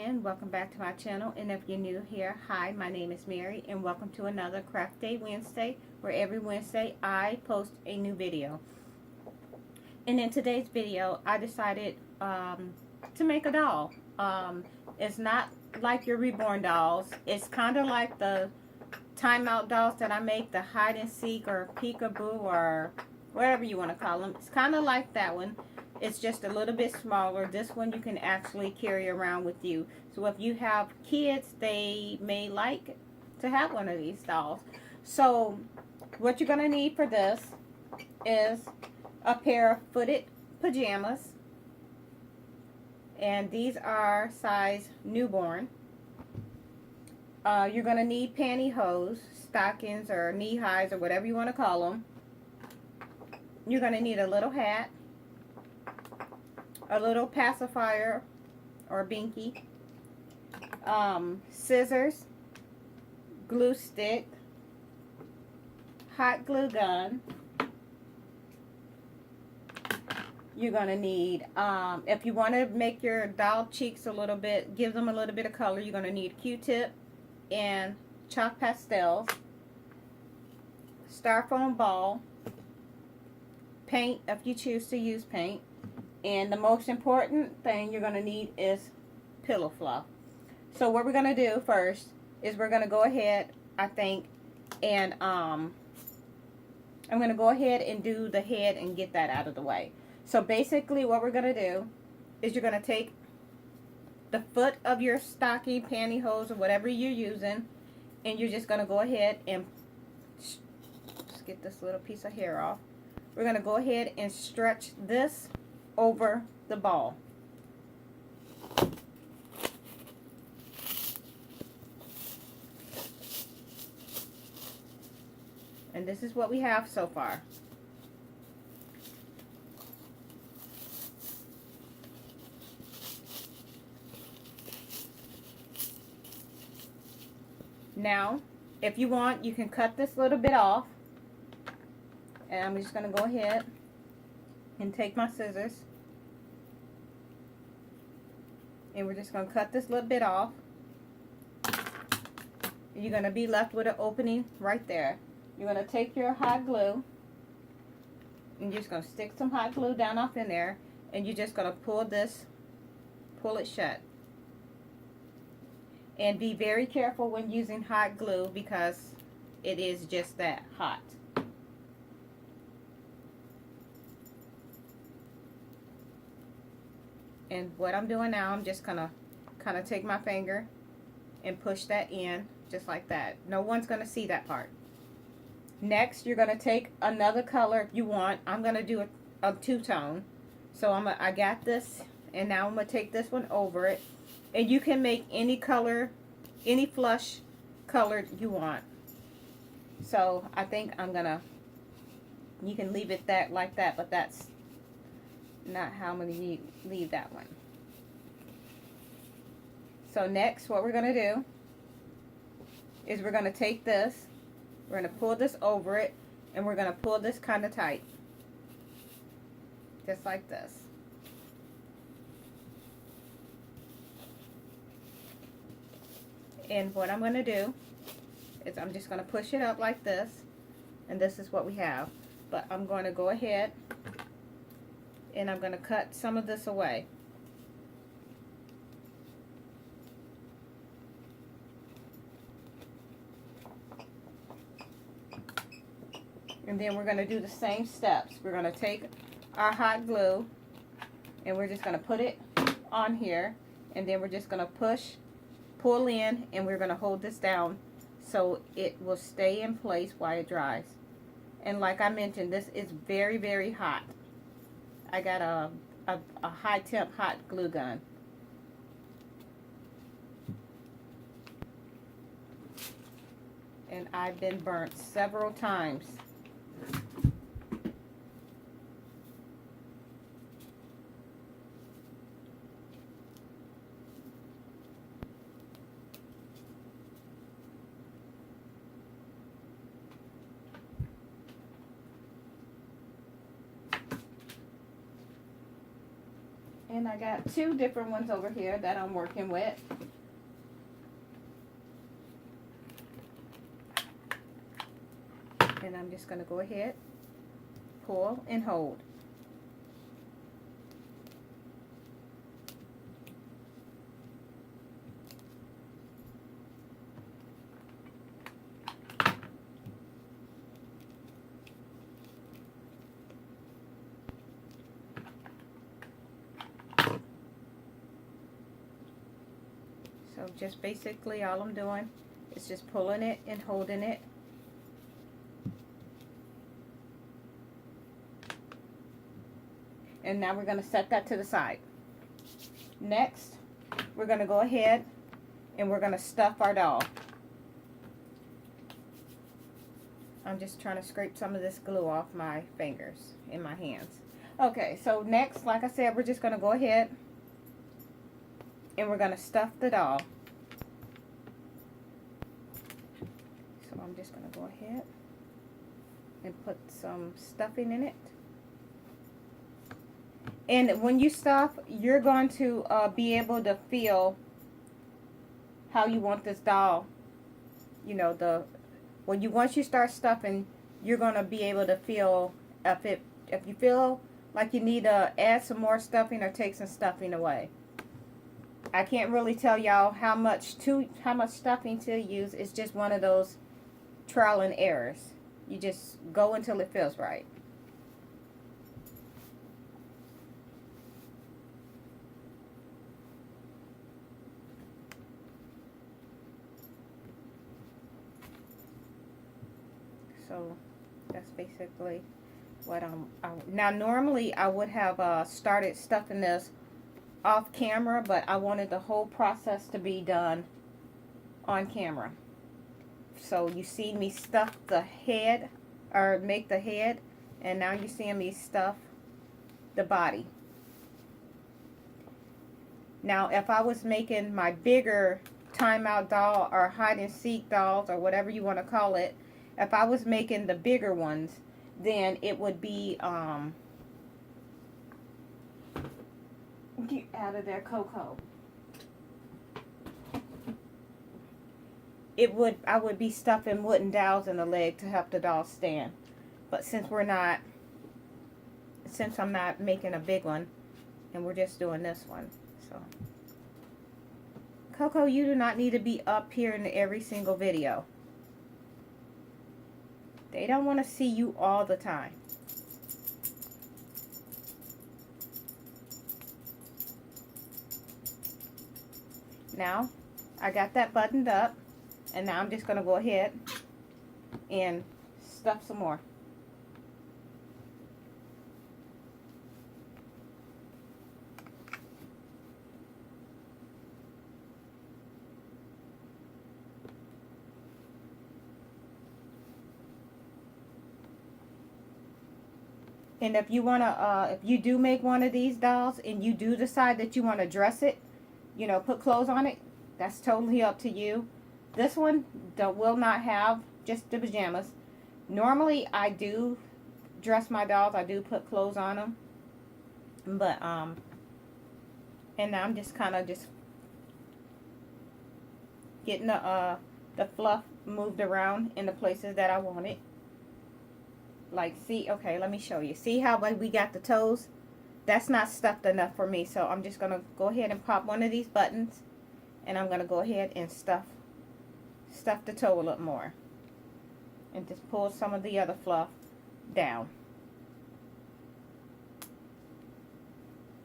again. Welcome back to my channel. And if you're new here, hi, my name is Mary and welcome to another Craft Day Wednesday, where every Wednesday I post a new video. And in today's video, I decided to make a doll. It's not like your reborn dolls. It's kind of like the timeout dolls that I make, the hide and seek or peekaboo or whatever you want to call them. It's kind of like that one. It's just a little bit smaller. This one you can actually carry around with you. So if you have kids, they may like to have one of these dolls. So what you're going to need for this is a pair of footed pajamas. And these are size newborn. You're going to need pantyhose, stockings, or knee highs, or whatever you want to call them. You're going to need a little hat, a little pacifier or binky, scissors, glue stick, hot glue gun. You're going to need, if you want to make your doll cheeks a little bit, give them a little bit of color, you're going to need Q-tip and chalk pastels, styrofoam ball, paint if you choose to use paint, and the most important thing you're going to need is pillow fluff. So what we're going to do first is we're going to go ahead, I think, and I'm going to go ahead and do the head and get that out of the way. So basically what we're going to do is you're going to take the foot of your stocking, pantyhose, or whatever you're using, and you're just going to go ahead and just get this little piece of hair off. We're going to go ahead and stretch this over the ball. And this is what we have so far. Now, if you want, you can cut this little bit off. And I'm just going to go ahead and take my scissors. And we're just going to cut this little bit off. You're going to be left with an opening right there. You're going to take your hot glue. And you're just going to stick some hot glue down off in there. And you're just going to pull it shut. And be very careful when using hot glue because it is just that hot. And what I'm doing now, I'm just gonna kind of take my finger and push that in just like that. No one's gonna see that part. Next, you're gonna take another color if you want. I'm gonna do a two-tone. So I got this, and now I'm gonna take this one over it. And you can make any color, any flush color you want. So I think you can leave it that like that, but that's not how I'm going to leave that one. So next, what we're going to do is we're going to take this, we're going to pull this over it, and we're going to pull this kind of tight. Just like this. And what I'm going to do is I'm just going to push it up like this, and this is what we have. But I'm going to go ahead and I'm going to cut some of this away. And then we're going to do the same steps. We're going to take our hot glue and we're just going to put it on here, and then we're just going to pull in, and we're going to hold this down so it will stay in place while it dries. And like I mentioned, this is very, very hot. I got a high temp hot glue gun. And I've been burnt several times. And I got two different ones over here that I'm working with. And I'm just going to go ahead, pull and hold. So just basically all I'm doing is just pulling it and holding it. And now we're going to set that to the side. Next, we're going to go ahead and we're going to stuff our doll. I'm just trying to scrape some of this glue off my fingers and my hands. Okay, so next, like I said, we're just going to go ahead and we're going to stuff the doll. So I'm just going to go ahead and put some stuffing in it. And when you stuff, you're going to be able to feel how you want this doll. You know, once you start stuffing, you're going to be able to feel if you feel like you need to add some more stuffing or take some stuffing away. I can't really tell y'all how much stuffing to use. It's just one of those trial and errors. You just go until it feels right. So that's basically what now normally I would have started stuffing this off camera, but I wanted the whole process to be done on camera. So you see me stuff the head, or make the head, and now you're seeing me stuff the body. Now if I was making my bigger timeout doll or hide and seek dolls or whatever you want to call it, if I was making the bigger ones, then it would be get out of there, Coco. I would be stuffing wooden dowels in the leg to help the doll stand. But since I'm not making a big one, and we're just doing this one, so Coco, you do not need to be up here in every single video. They don't want to see you all the time. Now, I got that buttoned up, and now I'm just going to go ahead and stuff some more. And if you if you do make one of these dolls and you do decide that you want to dress it, you know, put clothes on it, that's totally up to you. This one will not have just the pajamas. Normally I do dress my dolls, I do put clothes on them. But and now I'm just kind of just getting the fluff moved around in the places that I want it. Like, see, okay, let me show you. See how we got the toes? That's not stuffed enough for me, so I'm just going to go ahead and pop one of these buttons, and I'm going to go ahead and stuff the toe a little more. And just pull some of the other fluff down.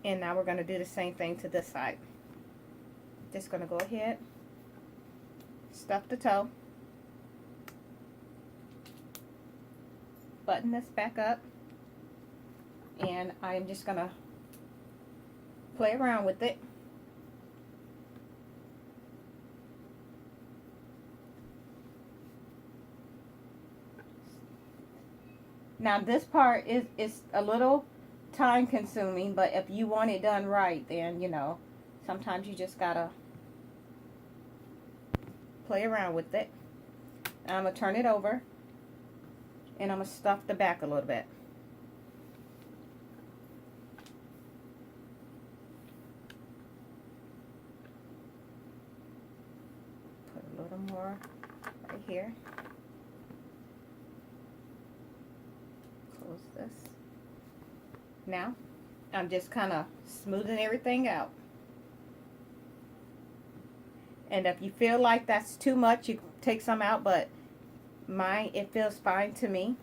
And now we're going to do the same thing to this side. Just going to go ahead, stuff the toe. Button this back up, and I'm just gonna play around with it. Now this part is a little time consuming, but if you want it done right, then you know, sometimes you just gotta play around with it. I'm gonna turn it over, and I'm going to stuff the back a little bit. little more right here. Close this. Now, I'm just kind of smoothing everything out. And if you feel like that's too much, you can take some out, but mine, it feels fine to me.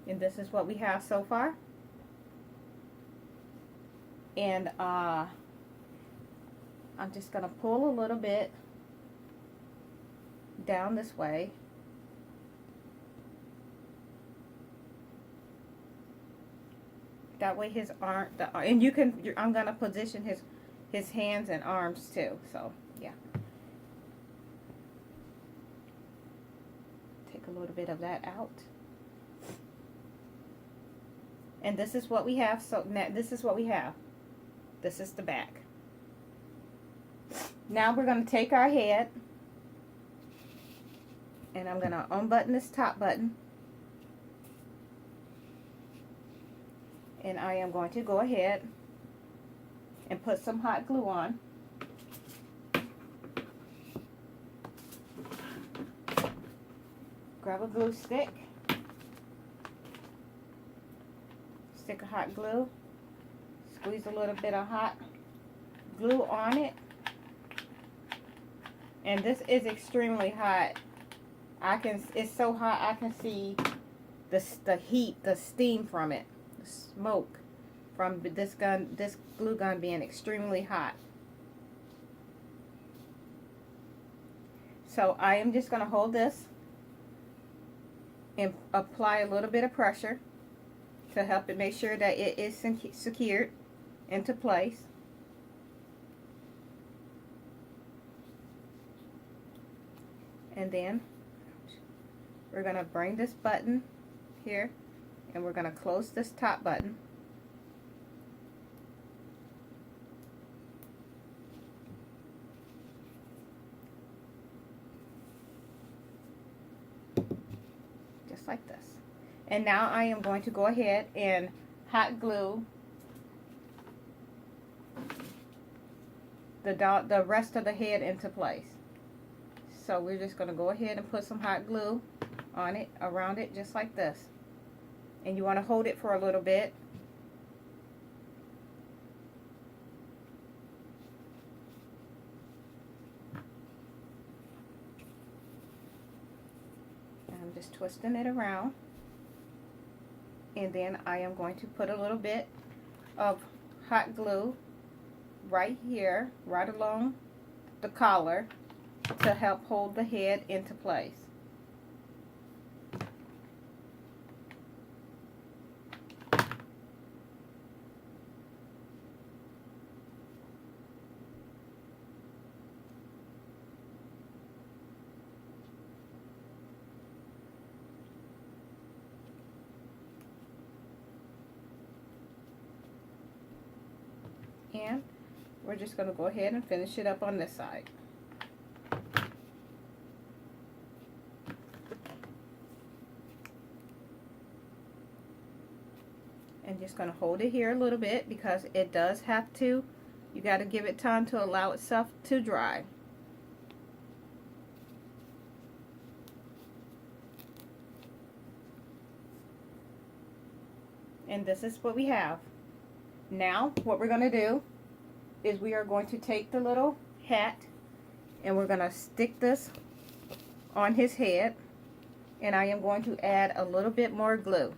And this is what we have so far. And I'm just going to pull a little bit down this way. That way his arm, and you can, I'm going to position his hands and arms too. So, yeah. Take a little bit of that out. And this is what we have. So now this is what we have. This is the back. Now we're going to take our head, and I'm going to unbutton this top button. And I am going to go ahead and put some hot glue on. Grab a glue stick. Stick of hot glue. Squeeze a little bit of hot glue on it. And this is extremely hot. It's so hot I can see the heat, the steam from it. Smoke from this glue gun being extremely hot. So I am just going to hold this and apply a little bit of pressure to help it make sure that it is secured into place. And then we're going to bring this button here, and we're going to close this top button. Just like this. And now I am going to go ahead and hot glue the rest of the head into place. So we're just going to go ahead and put some hot glue on it, around it, just like this. And you want to hold it for a little bit. And I'm just twisting it around. And then I am going to put a little bit of hot glue right here, right along the collar, to help hold the head into place. And we're just going to go ahead and finish it up on this side. And just going to hold it here a little bit because it does have to, you got to give it time to allow itself to dry. And this is what we have. Now what we're going to do is we are going to take the little hat and we're going to stick this on his head, and I am going to add a little bit more glue.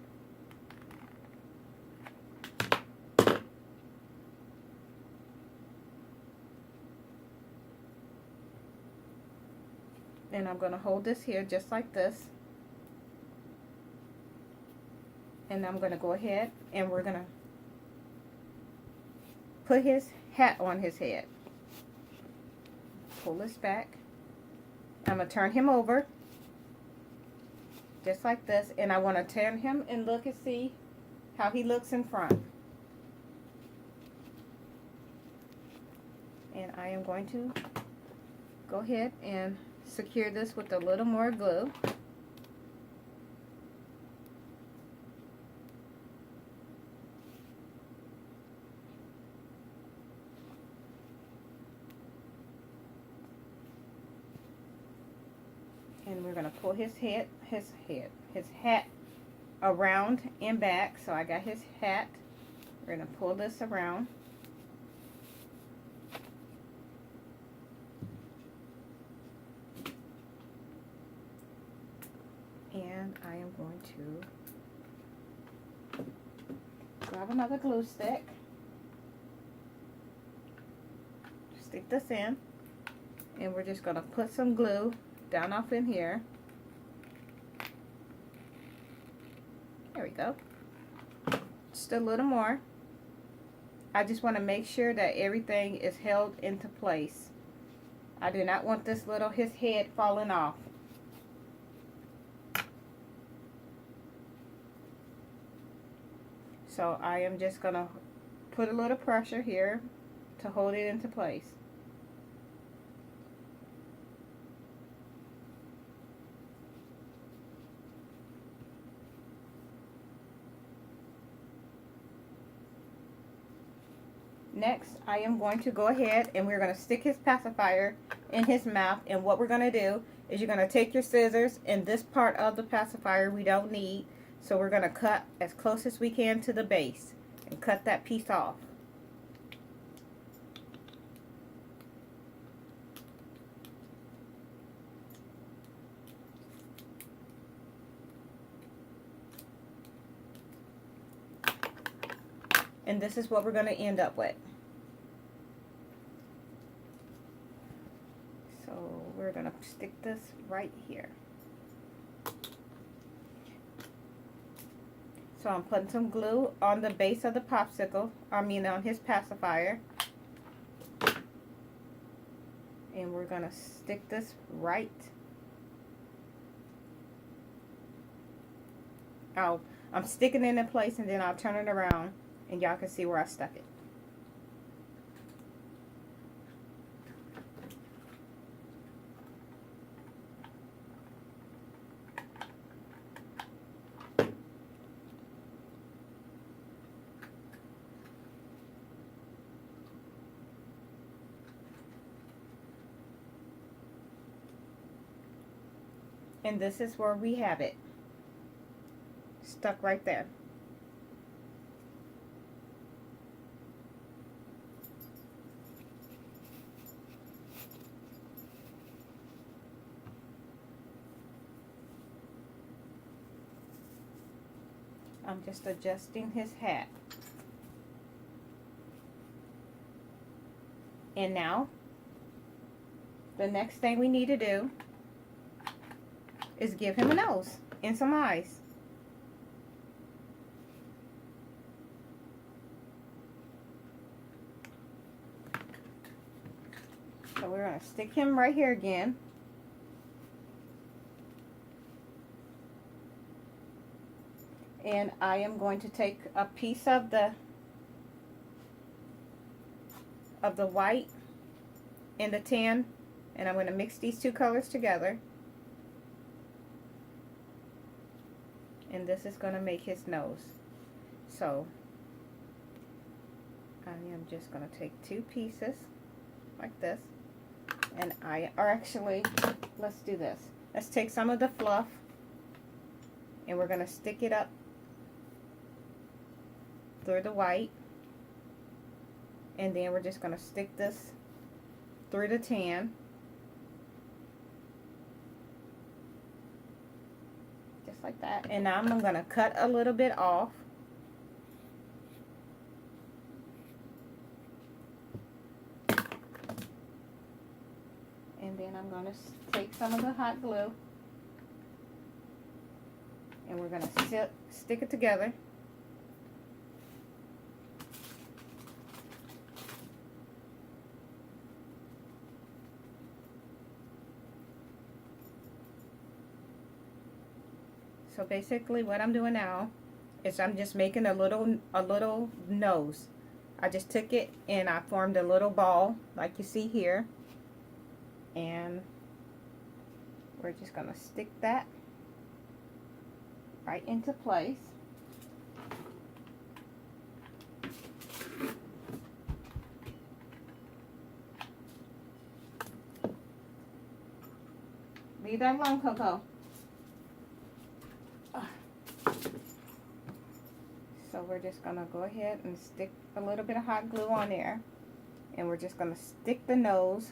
And I'm going to hold this here just like this. And I'm going to go ahead and we're going to put his hat on his head. Pull this back. I'm going to turn him over just like this, and I want to turn him and look and see how he looks in front. And I am going to go ahead and secure this with a little more glue. we're going to pull his hat around and back. So I got his hat. We're going to pull this around. And I am going to grab another glue stick. Stick this in. And we're just going to put some glue down off in here. There we go. Just a little more. I just want to make sure that everything is held into place. I do not want his head falling off. So I am just going to put a little pressure here to hold it into place. Next, I am going to go ahead and we're going to stick his pacifier in his mouth. And what we're going to do is you're going to take your scissors, and this part of the pacifier we don't need. So we're going to cut as close as we can to the base and cut that piece off. And this is what we're going to end up with. So we're going to stick this right here. So I'm putting some glue on the base of the popsicle, on his pacifier. And we're going to stick this right. I'm sticking it in place, and then I'll turn it around and y'all can see where I stuck it. And this is where we have it. Stuck right there. I'm just adjusting his hat. And now, the next thing we need to do is give him a nose and some eyes. So we're going to stick him right here again. And I am going to take a piece of the white and the tan, and I'm going to mix these two colors together. And this is going to make his nose. So I am just going to take two pieces like this, and let's do this. Let's take some of the fluff, and we're going to stick it up through the white, and then we're just going to stick this through the tan, just like that. And now I'm going to cut a little bit off, and then I'm going to take some of the hot glue, and we're going to stick it together. So basically what I'm doing now is I'm just making a little nose. I just took it and I formed a little ball like you see here. And we're just going to stick that right into place. Leave that alone, Coco. So we're just going to go ahead and stick a little bit of hot glue on there. And we're just going to stick the nose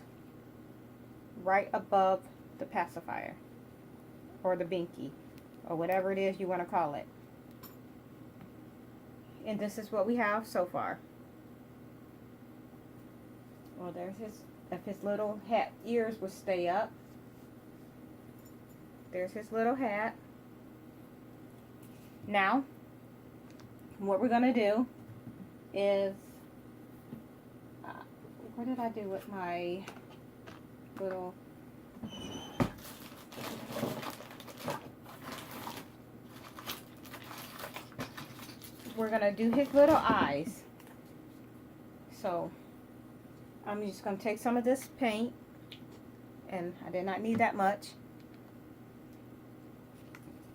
right above the pacifier. Or the binky. Or whatever it is you want to call it. And this is what we have so far. Well, there's his, if his little hat ears would stay up. There's his little hat. Now, what we're going to do is, what did I do with my little, we're going to do his little eyes. So, I'm just going to take some of this paint, and I did not need that much.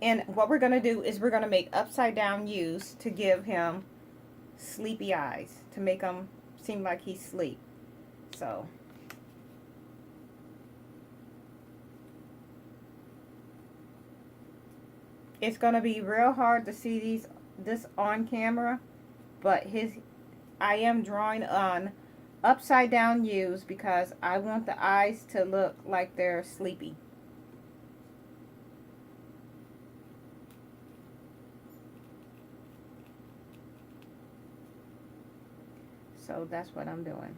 And what we're going to do is we're going to make upside down U's to give him sleepy eyes, to make him seem like he's asleep. So, it's going to be real hard to see this on camera, but I am drawing on upside down U's because I want the eyes to look like they're sleepy. So that's what I'm doing.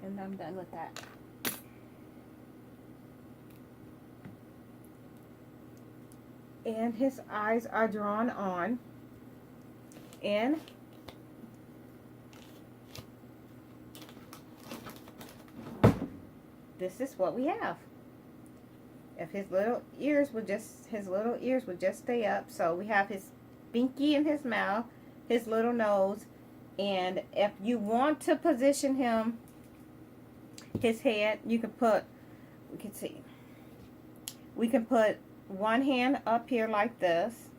And I'm done with that. And his eyes are drawn on. And this is what we have. If his little ears would just stay up. So we have his binky in his mouth, his little nose, and if you want to position him, his head, you can put, we can put one hand up here like this,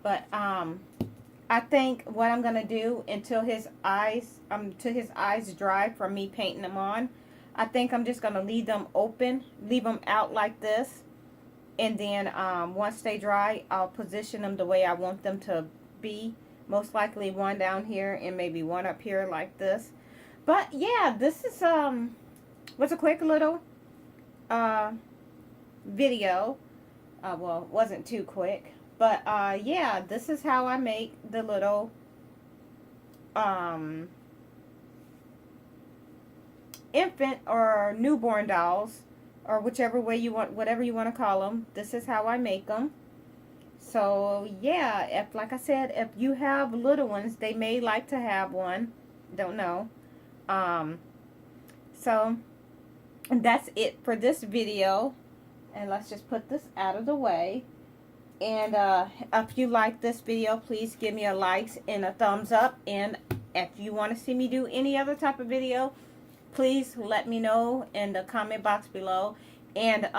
but I think what I'm gonna do until his eyes dry from me painting them on, I think I'm just gonna leave them open, leave them out like this, and then once they dry, I'll position them the way I want them to be. Most likely one down here and maybe one up here like this. But yeah, this is was a quick little video. Well, it wasn't too quick, but yeah, this is how I make the little infant or newborn dolls, or whichever way you want, whatever you want to call them. This is how I make them. So yeah, if, like I said, if you have little ones, they may like to have one. Don't know. So that's it for this video. And let's just put this out of the way. And if you like this video, please give me a like and a thumbs up. And if you want to see me do any other type of video, please let me know in the comment box below. And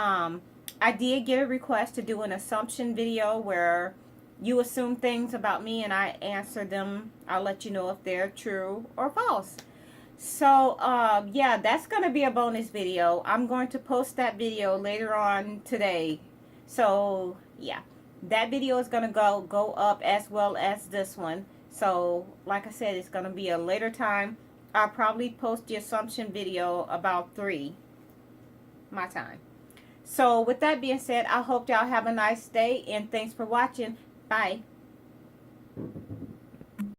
I did get a request to do an assumption video where you assume things about me and I answer them. I'll let you know if they're true or false. So yeah, that's going to be a bonus video. I'm going to post that video later on today. So yeah, that video is going to go up as well as this one. So like I said, it's going to be a later time. I'll probably post the assumption video about 3 my time. So with that being said, I hope y'all have a nice day, and thanks for watching. Bye.